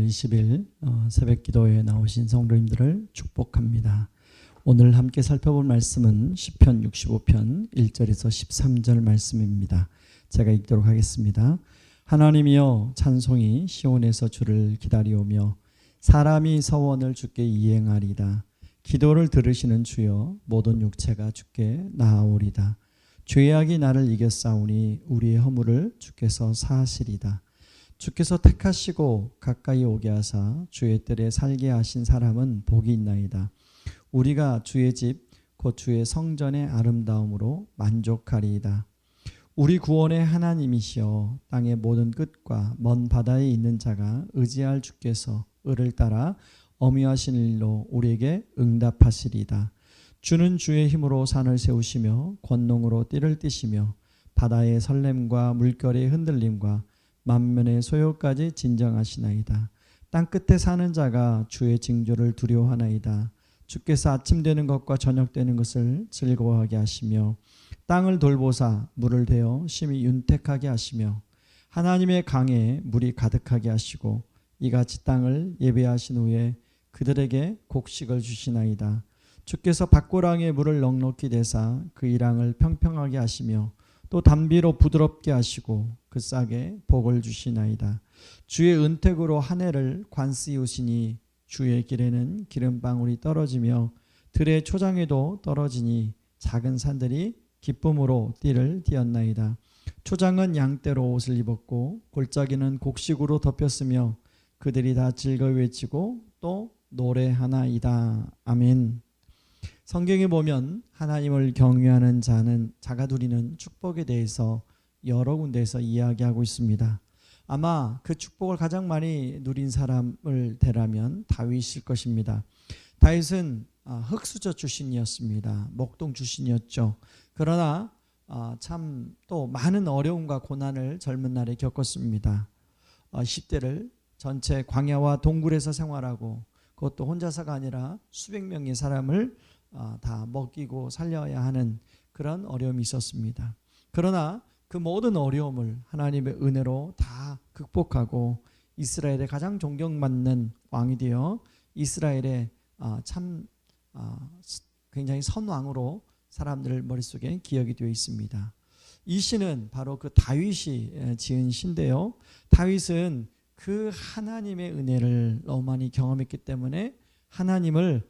20일 새벽 기도에 나오신 성도님들을 축복합니다. 오늘 함께 살펴볼 말씀은 시편 65편 1절에서 13절 말씀입니다. 제가 읽도록 하겠습니다. 하나님이여 찬송이 시온에서 주를 기다리오며 사람이 서원을 주께 이행하리다. 기도를 들으시는 주여 모든 육체가 주께 나아오리다. 죄악이 나를 이겼사오니 우리의 허물을 주께서 사하시리다. 주께서 택하시고 가까이 오게 하사 주의 뜰에 살게 하신 사람은 복이 있나이다. 우리가 주의 집 곧 주의 성전의 아름다움으로 만족하리이다. 우리 구원의 하나님이시여 땅의 모든 끝과 먼 바다에 있는 자가 의지할 주께서 을을 따라 어미하신 일로 우리에게 응답하시리이다. 주는 주의 힘으로 산을 세우시며 권능으로 띠를 띠시며 바다의 설렘과 물결의 흔들림과 만면의 소요까지 진정하시나이다. 땅끝에 사는 자가 주의 징조를 두려워하나이다. 주께서 아침 되는 것과 저녁 되는 것을 즐거워하게 하시며 땅을 돌보사 물을 대어 심히 윤택하게 하시며 하나님의 강에 물이 가득하게 하시고 이같이 땅을 예배하신 후에 그들에게 곡식을 주시나이다. 주께서 밭고랑에 물을 넉넉히 대사 그 이랑을 평평하게 하시며 또 담비로 부드럽게 하시고 그 싹에 복을 주시나이다. 주의 은택으로 한 해를 관쓰우시니 주의 길에는 기름방울이 떨어지며 들의 초장에도 떨어지니 작은 산들이 기쁨으로 띠를 띠었나이다. 초장은 양떼로 옷을 입었고 골짜기는 곡식으로 덮였으며 그들이 다 즐거이 외치고 또 노래하나이다. 아멘. 성경에 보면 하나님을 경외하는 자가 누리는 축복에 대해서 여러 군데에서 이야기하고 있습니다. 아마 그 축복을 가장 많이 누린 사람을 대라면 다윗일 것입니다. 다윗은 흙수저 출신이었습니다. 목동 출신이었죠. 그러나 참 또 많은 어려움과 고난을 젊은 날에 겪었습니다. 10대를 전체 광야와 동굴에서 생활하고 그것도 혼자서가 아니라 수백 명의 사람을 다 먹이고 살려야 하는 그런 어려움이 있었습니다. 그러나 그 모든 어려움을 하나님의 은혜로 다 극복하고 이스라엘의 가장 존경받는 왕이 되어 이스라엘의 굉장히 선왕으로 사람들 머릿속에 기억이 되어 있습니다. 이 시는 바로 그 다윗이 지은 시인데요. 다윗은 그 하나님의 은혜를 너무 많이 경험했기 때문에 하나님을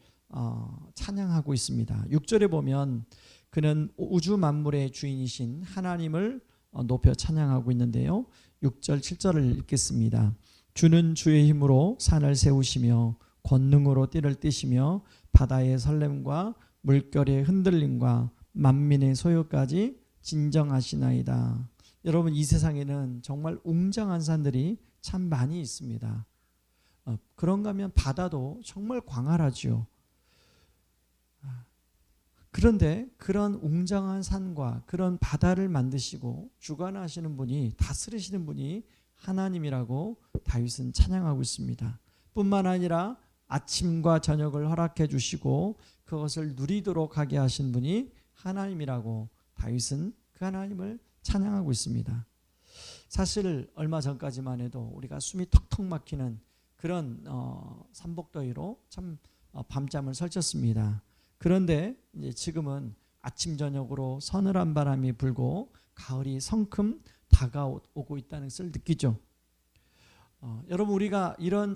찬양하고 있습니다. 6절에 보면 그는 우주 만물의 주인이신 하나님을 높여 찬양하고 있는데요. 6절 7절을 읽겠습니다. 주는 주의 힘으로 산을 세우시며 권능으로 띠를 띠시며 바다의 설렘과 물결의 흔들림과 만민의 소요까지 진정하시나이다. 여러분, 이 세상에는 정말 웅장한 산들이 참 많이 있습니다. 그런가 하면 바다도 정말 광활하죠. 그런데 그런 웅장한 산과 그런 바다를 만드시고 주관하시는 분이, 다스리시는 분이 하나님이라고 다윗은 찬양하고 있습니다. 뿐만 아니라 아침과 저녁을 허락해 주시고 그것을 누리도록 하게 하신 분이 하나님이라고 다윗은 그 하나님을 찬양하고 있습니다. 사실 얼마 전까지만 해도 우리가 숨이 턱턱 막히는 그런 삼복더위로 참 밤잠을 설쳤습니다. 그런데 이제 지금은 아침 저녁으로 서늘한 바람이 불고 가을이 성큼 다가오고 있다는 것을 느끼죠. 여러분, 우리가 이런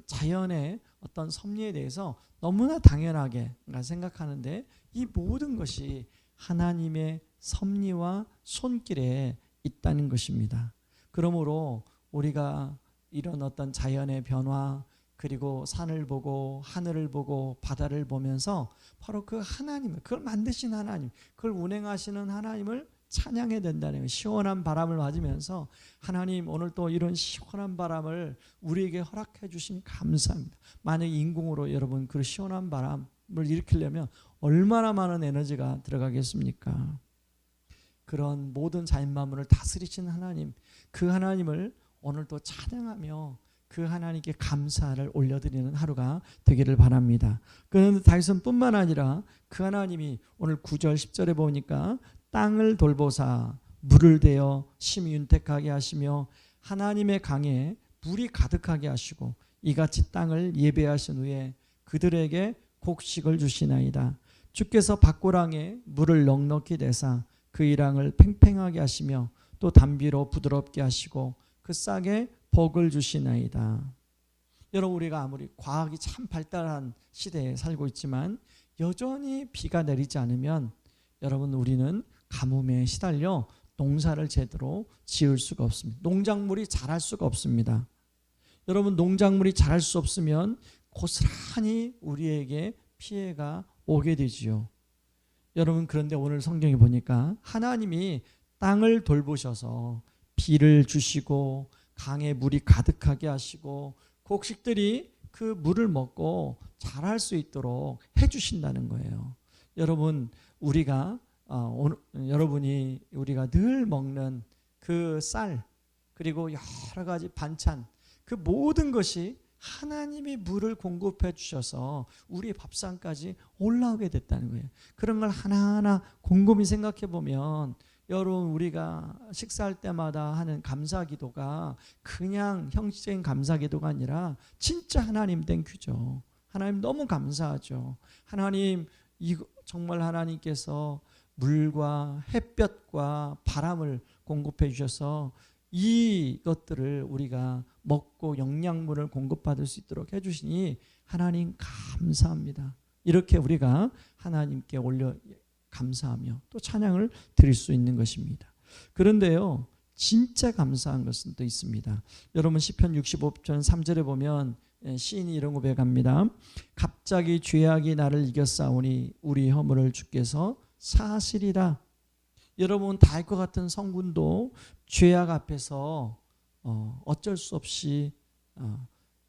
자연의 어떤 섭리에 대해서 너무나 당연하게 생각하는데 이 모든 것이 하나님의 섭리와 손길에 있다는 것입니다. 그러므로 우리가 이런 어떤 자연의 변화, 그리고 산을 보고 하늘을 보고 바다를 보면서 바로 그 하나님을, 그걸 만드신 하나님, 그걸 운행하시는 하나님을 찬양해야 된다는 거예요. 시원한 바람을 맞으면서 하나님, 오늘 또 이런 시원한 바람을 우리에게 허락해 주시니 감사합니다. 만약 인공으로 여러분 그 시원한 바람을 일으키려면 얼마나 많은 에너지가 들어가겠습니까? 그런 모든 자연 만물을 다스리신 하나님, 그 하나님을 오늘 또 찬양하며 그 하나님께 감사를 올려드리는 하루가 되기를 바랍니다. 그런데 다윗은 뿐만 아니라 그 하나님이 오늘 9절 10절에 보니까 땅을 돌보사 물을 대어 심히 윤택하게 하시며 하나님의 강에 물이 가득하게 하시고 이같이 땅을 예배하신 후에 그들에게 곡식을 주시나이다. 주께서 밭고랑에 물을 넉넉히 내사 그 이랑을 팽팽하게 하시며 또 담비로 부드럽게 하시고 그 싹에 복을 주시나이다. 여러분, 우리가 아무리 과학이 참 발달한 시대에 살고 있지만 여전히 비가 내리지 않으면 여러분, 우리는 가뭄에 시달려 농사를 제대로 지을 수가 없습니다. 농작물이 자랄 수가 없습니다. 여러분, 농작물이 자랄 수 없으면 고스란히 우리에게 피해가 오게 되지요. 여러분, 그런데 오늘 성경에 보니까 하나님이 땅을 돌보셔서 비를 주시고 강에 물이 가득하게 하시고 곡식들이 그 물을 먹고 자랄 수 있도록 해주신다는 거예요. 여러분, 여러분이 우리가 늘 먹는 그 쌀, 그리고 여러 가지 반찬, 그 모든 것이 하나님이 물을 공급해 주셔서 우리의 밥상까지 올라오게 됐다는 거예요. 그런 걸 하나하나 곰곰이 생각해 보면 여러분, 우리가 식사할 때마다 하는 감사기도가 그냥 형식적인 감사기도가 아니라 진짜 하나님 땡큐죠. 하나님 너무 감사하죠. 하나님, 정말 하나님께서 물과 햇볕과 바람을 공급해 주셔서 이것들을 우리가 먹고 영양분을 공급받을 수 있도록 해주시니 하나님 감사합니다. 이렇게 우리가 하나님께 올려 감사하며 또 찬양을 드릴 수 있는 것입니다. 그런데요, 진짜 감사한 것은 또 있습니다. 여러분, 시편 65편 3절에 보면 시인이 이런 고백합니다. 갑자기 죄악이 나를 이겼사오니 우리 허물을 주께서 사하시리라. 여러분, 다 알 것 같은 성군도 죄악 앞에서 어쩔 수 없이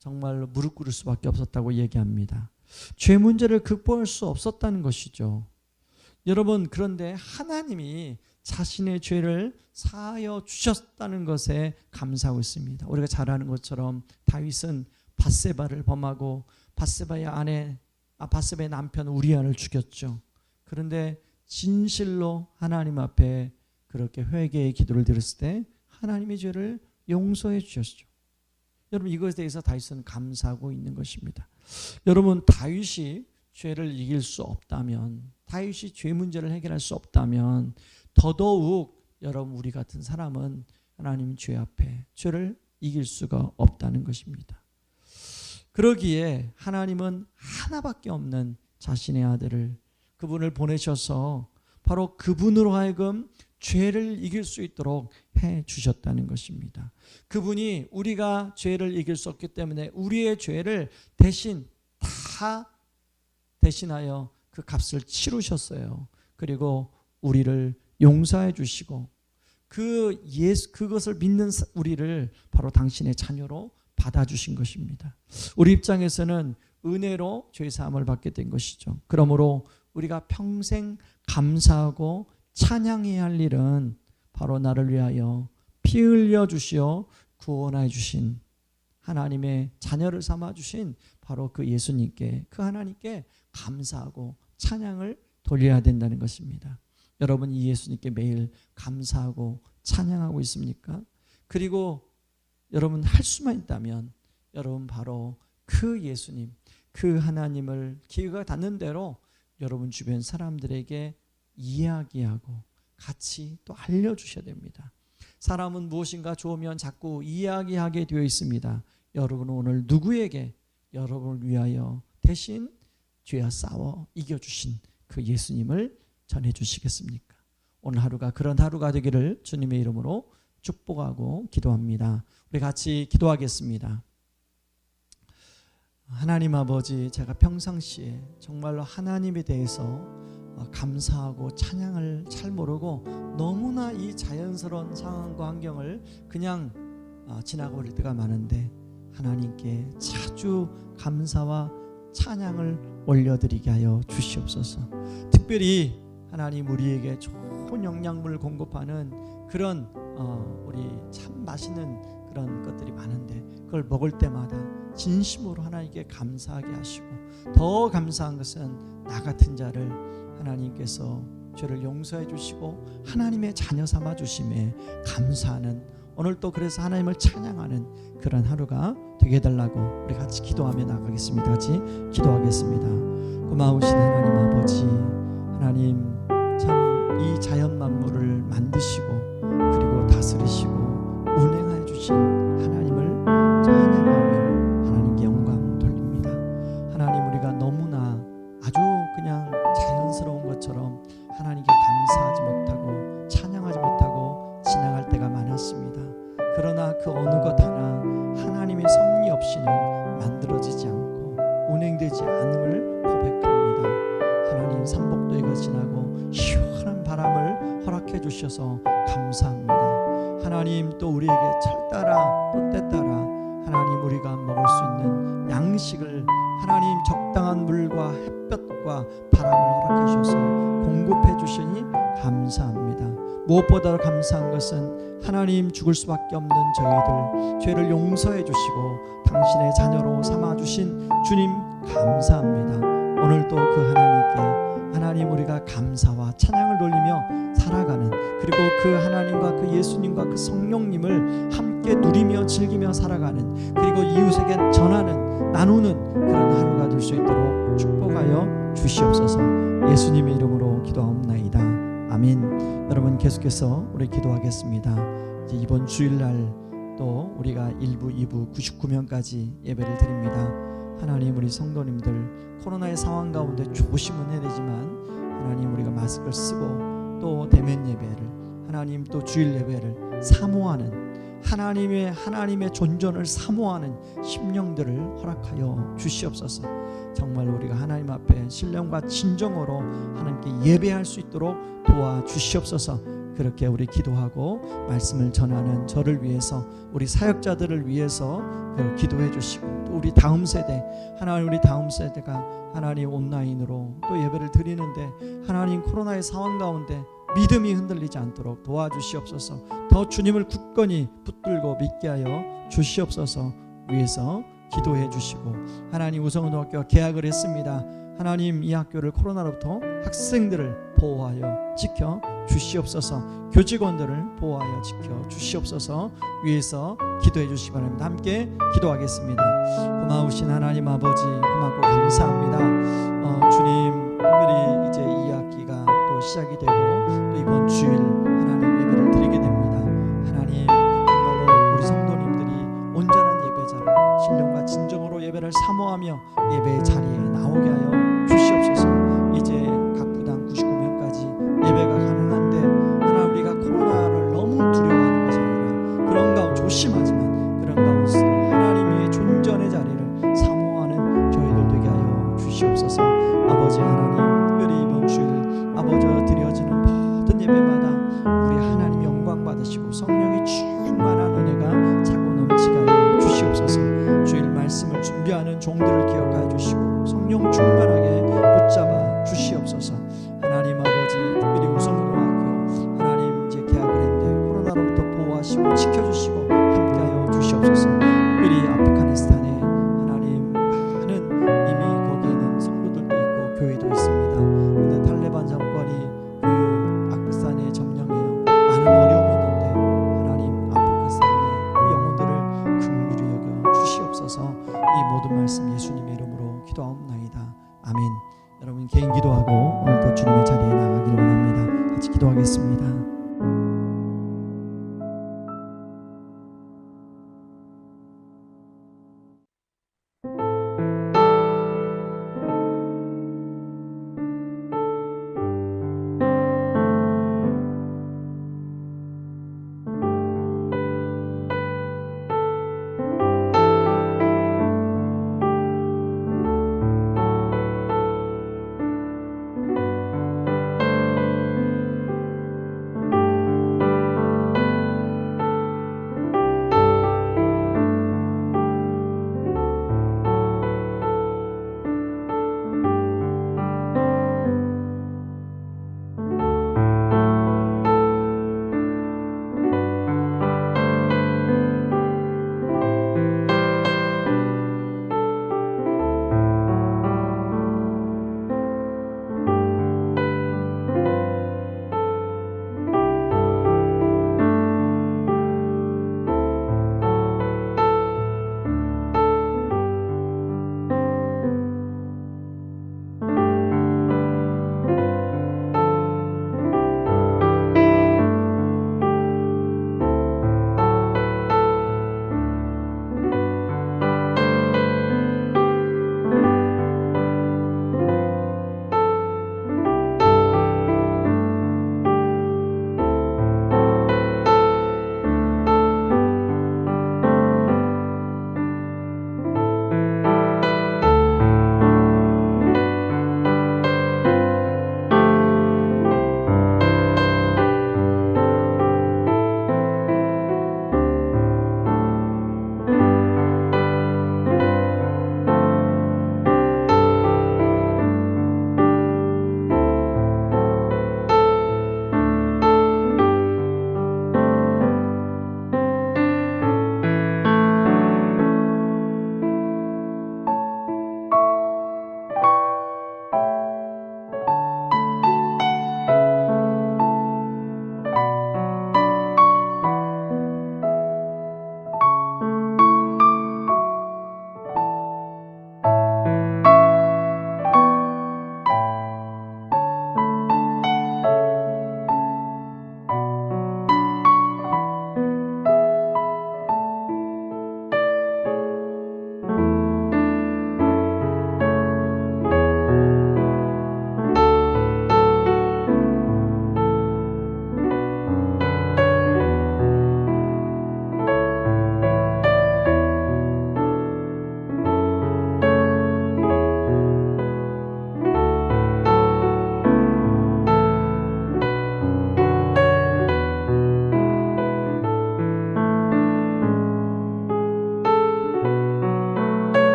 정말로 무릎 꿇을 수밖에 없었다고 얘기합니다. 죄 문제를 극복할 수 없었다는 것이죠. 여러분, 그런데 하나님이 자신의 죄를 사하여 주셨다는 것에 감사하고 있습니다. 우리가 잘 아는 것처럼 다윗은 밧세바를 범하고 밧세바의 남편 우리아를 죽였죠. 그런데 진실로 하나님 앞에 그렇게 회개의 기도를 드렸을 때 하나님의 죄를 용서해 주셨죠. 여러분, 이것에 대해서 다윗은 감사하고 있는 것입니다. 여러분, 다윗이 죄를 이길 수 없다면, 다윗이 죄 문제를 해결할 수 없다면 더더욱 여러분, 우리 같은 사람은 하나님 죄 앞에 죄를 이길 수가 없다는 것입니다. 그러기에 하나님은 하나밖에 없는 자신의 아들을, 그분을 보내셔서 바로 그분으로 하여금 죄를 이길 수 있도록 해 주셨다는 것입니다. 그분이 우리가 죄를 이길 수 없기 때문에 우리의 죄를 대신하여 그 값을 치르셨어요. 그리고 우리를 용서해 주시고 그것을 믿는 우리를 바로 당신의 자녀로 받아주신 것입니다. 우리 입장에서는 은혜로 죄사함을 받게 된 것이죠. 그러므로 우리가 평생 감사하고 찬양해야 할 일은 바로 나를 위하여 피 흘려 주시어 구원해 주신 하나님의 자녀를 삼아 주신 바로 그 예수님께, 그 하나님께 감사하고 찬양을 돌려야 된다는 것입니다. 여러분, 이 예수님께 매일 감사하고 찬양하고 있습니까? 그리고 여러분, 할 수만 있다면 여러분 바로 그 예수님, 그 하나님을 기회가 닿는 대로 여러분 주변 사람들에게 이야기하고 같이 또 알려주셔야 됩니다. 사람은 무엇인가 좋으면 자꾸 이야기하게 되어 있습니다. 여러분은 오늘 누구에게 여러분을 위하여 대신 죄와 싸워 이겨주신 그 예수님을 전해주시겠습니까? 오늘 하루가 그런 하루가 되기를 주님의 이름으로 축복하고 기도합니다. 우리 같이 기도하겠습니다. 하나님 아버지, 제가 평상시에 정말로 하나님에 대해서 감사하고 찬양을 잘 모르고 너무나 이 자연스러운 상황과 환경을 그냥 지나가 버릴 때가 많은데 하나님께 자주 감사와 찬양을 올려드리게 하여 주시옵소서. 특별히 하나님, 우리에게 좋은 영양분을 공급하는 그런 우리 참 맛있는 그런 것들이 많은데 그걸 먹을 때마다 진심으로 하나님께 감사하게 하시고, 더 감사한 것은 나 같은 자를 하나님께서 죄를 용서해 주시고 하나님의 자녀 삼아 주심에 감사하는 오늘 또 그래서 하나님을 찬양하는 그런 하루가 되게 해달라고 우리 같이 기도하며 나가겠습니다. 같이 기도하겠습니다. 고마우신 하나님 아버지, 하나님 참 이 자연 만물을 만드시고 그리고 다스리시고 운행하여 주신 하나님을 찬양하며 하나님께 영광 돌립니다. 하나님, 우리가 너무나 아주 그냥 자연스러운 것처럼 하나님께 감사하지 못하고 찬양하지 못하고 지나갈 때가 많았습니다. 그러나 그 어느 것 하나 하나님의 섭리 없이는 만들어지지 않고 운행되지 않음을 고백합니다. 하나님, 삼복도해가 지나고 시원한 바람을 허락해 주셔서 감사합니다. 하나님, 또 우리에게 철 따라 또 때 따라 하나님 우리가 먹을 수 있는 양식을 하나님 적당한 물과 햇볕과 바람을 허락해 주셔서 공급해 주시니 감사합니다. 무엇보다 감사한 것은 하나님, 죽을 수밖에 없는 저희들 죄를 용서해 주시고 당신의 자녀로 삼아 주신 주님 감사합니다. 오늘도 그 하나님께 하나님 우리가 감사와 찬양을 돌리며 살아가는, 그리고 그 하나님과 그 예수님과 그 성령님을 함께 누리며 즐기며 살아가는, 그리고 이웃에게 전하는, 나누는 그런 하루가 될 수 있도록 축복하여 주시옵소서. 예수님의 이름으로 기도하옵나이다. 아멘. 여러분, 계속해서 우리 기도하겠습니다. 이제 이번 주일날 또 우리가 1부, 2부 99명까지 예배를 드립니다. 하나님, 우리 성도님들 코로나의 상황 가운데 조심은 해야 되지만 하나님, 우리가 마스크를 쓰고 또 대면 예배를, 하나님 또 주일 예배를 사모하는, 하나님의 존전을 사모하는 심령들을 허락하여 주시옵소서. 정말 우리가 하나님 앞에 신령과 진정으로 하나님께 예배할 수 있도록 도와주시옵소서. 그렇게 우리 기도하고 말씀을 전하는 저를 위해서, 우리 사역자들을 위해서 기도해 주시고, 또 우리 다음 세대, 하나님 우리 다음 세대가 하나님 온라인으로 또 예배를 드리는데 하나님 코로나의 상황 가운데 믿음이 흔들리지 않도록 도와주시옵소서. 더 주님을 굳건히 붙들고 믿게 하여 주시옵소서. 위해서 기도해 주시고, 하나님 우성고등학교가 개학을 했습니다. 하나님, 이 학교를 코로나로부터 학생들을 보호하여 지켜 주시옵소서. 교직원들을 보호하여 지켜 주시옵소서. 위해서 기도해 주시기 바랍니다. 함께 기도하겠습니다. 고마우신 하나님 아버지, 고맙고 감사합니다. 주님, 특별히 이제 이 학기가 또 시작이 되고 또 이번 주일 하나님 예배를 드리게 됩니다. 하나님, 정말로 우리 성도님들이 온전한 예배자로 신령과 진정으로 예배를 사모하며 예배의 자리에 나오게 하여 주시옵소서. 이제 각 부당 99명까지 예배가 가능한데 하나님, 우리가 코로나를 너무 두려워하는 것이 아니라 그런 가운데 조심하지만 그런 가운데서 하나님의 존전의 자리를 사모하는 저희들 되게 하여 주시옵소서. 아버지 하나님, 특별히 이번 주일 아버지가 드려지는 모든 예배마다 우리 하나님 영광 받으시고 성령이 충만한 은혜가 차고 넘치게 하여 주시옵소서. 주일 말씀을 준비하는 종들을 기억하여 주시고 성령 충만하게 붙잡아 주시옵소서. 하나님 아버지, 특별히 우성고등학교 하나님 이제 개학을 했는데 코로나로부터 보호하시고 지켜주시고 함께하여 주시옵소서. 특별히 아프가니스탄에 하나님 많은 이미 거기에 있는 성도들도 있고 교회도 있습니다. 그런데 탈레반 정권이 그 아프가니스탄에 점령해요. 많은 어려움이 있는데 하나님, 아프가니스탄의 그 영혼들을 긍휼히 여겨 주시옵소서. 이 모든 말씀 예수님의 이름으로 기도하옵나이다. 아멘. 여러분 개인 기도하고 오늘도 주님의 자리에 나가기를 원합니다. 같이 기도하겠습니다.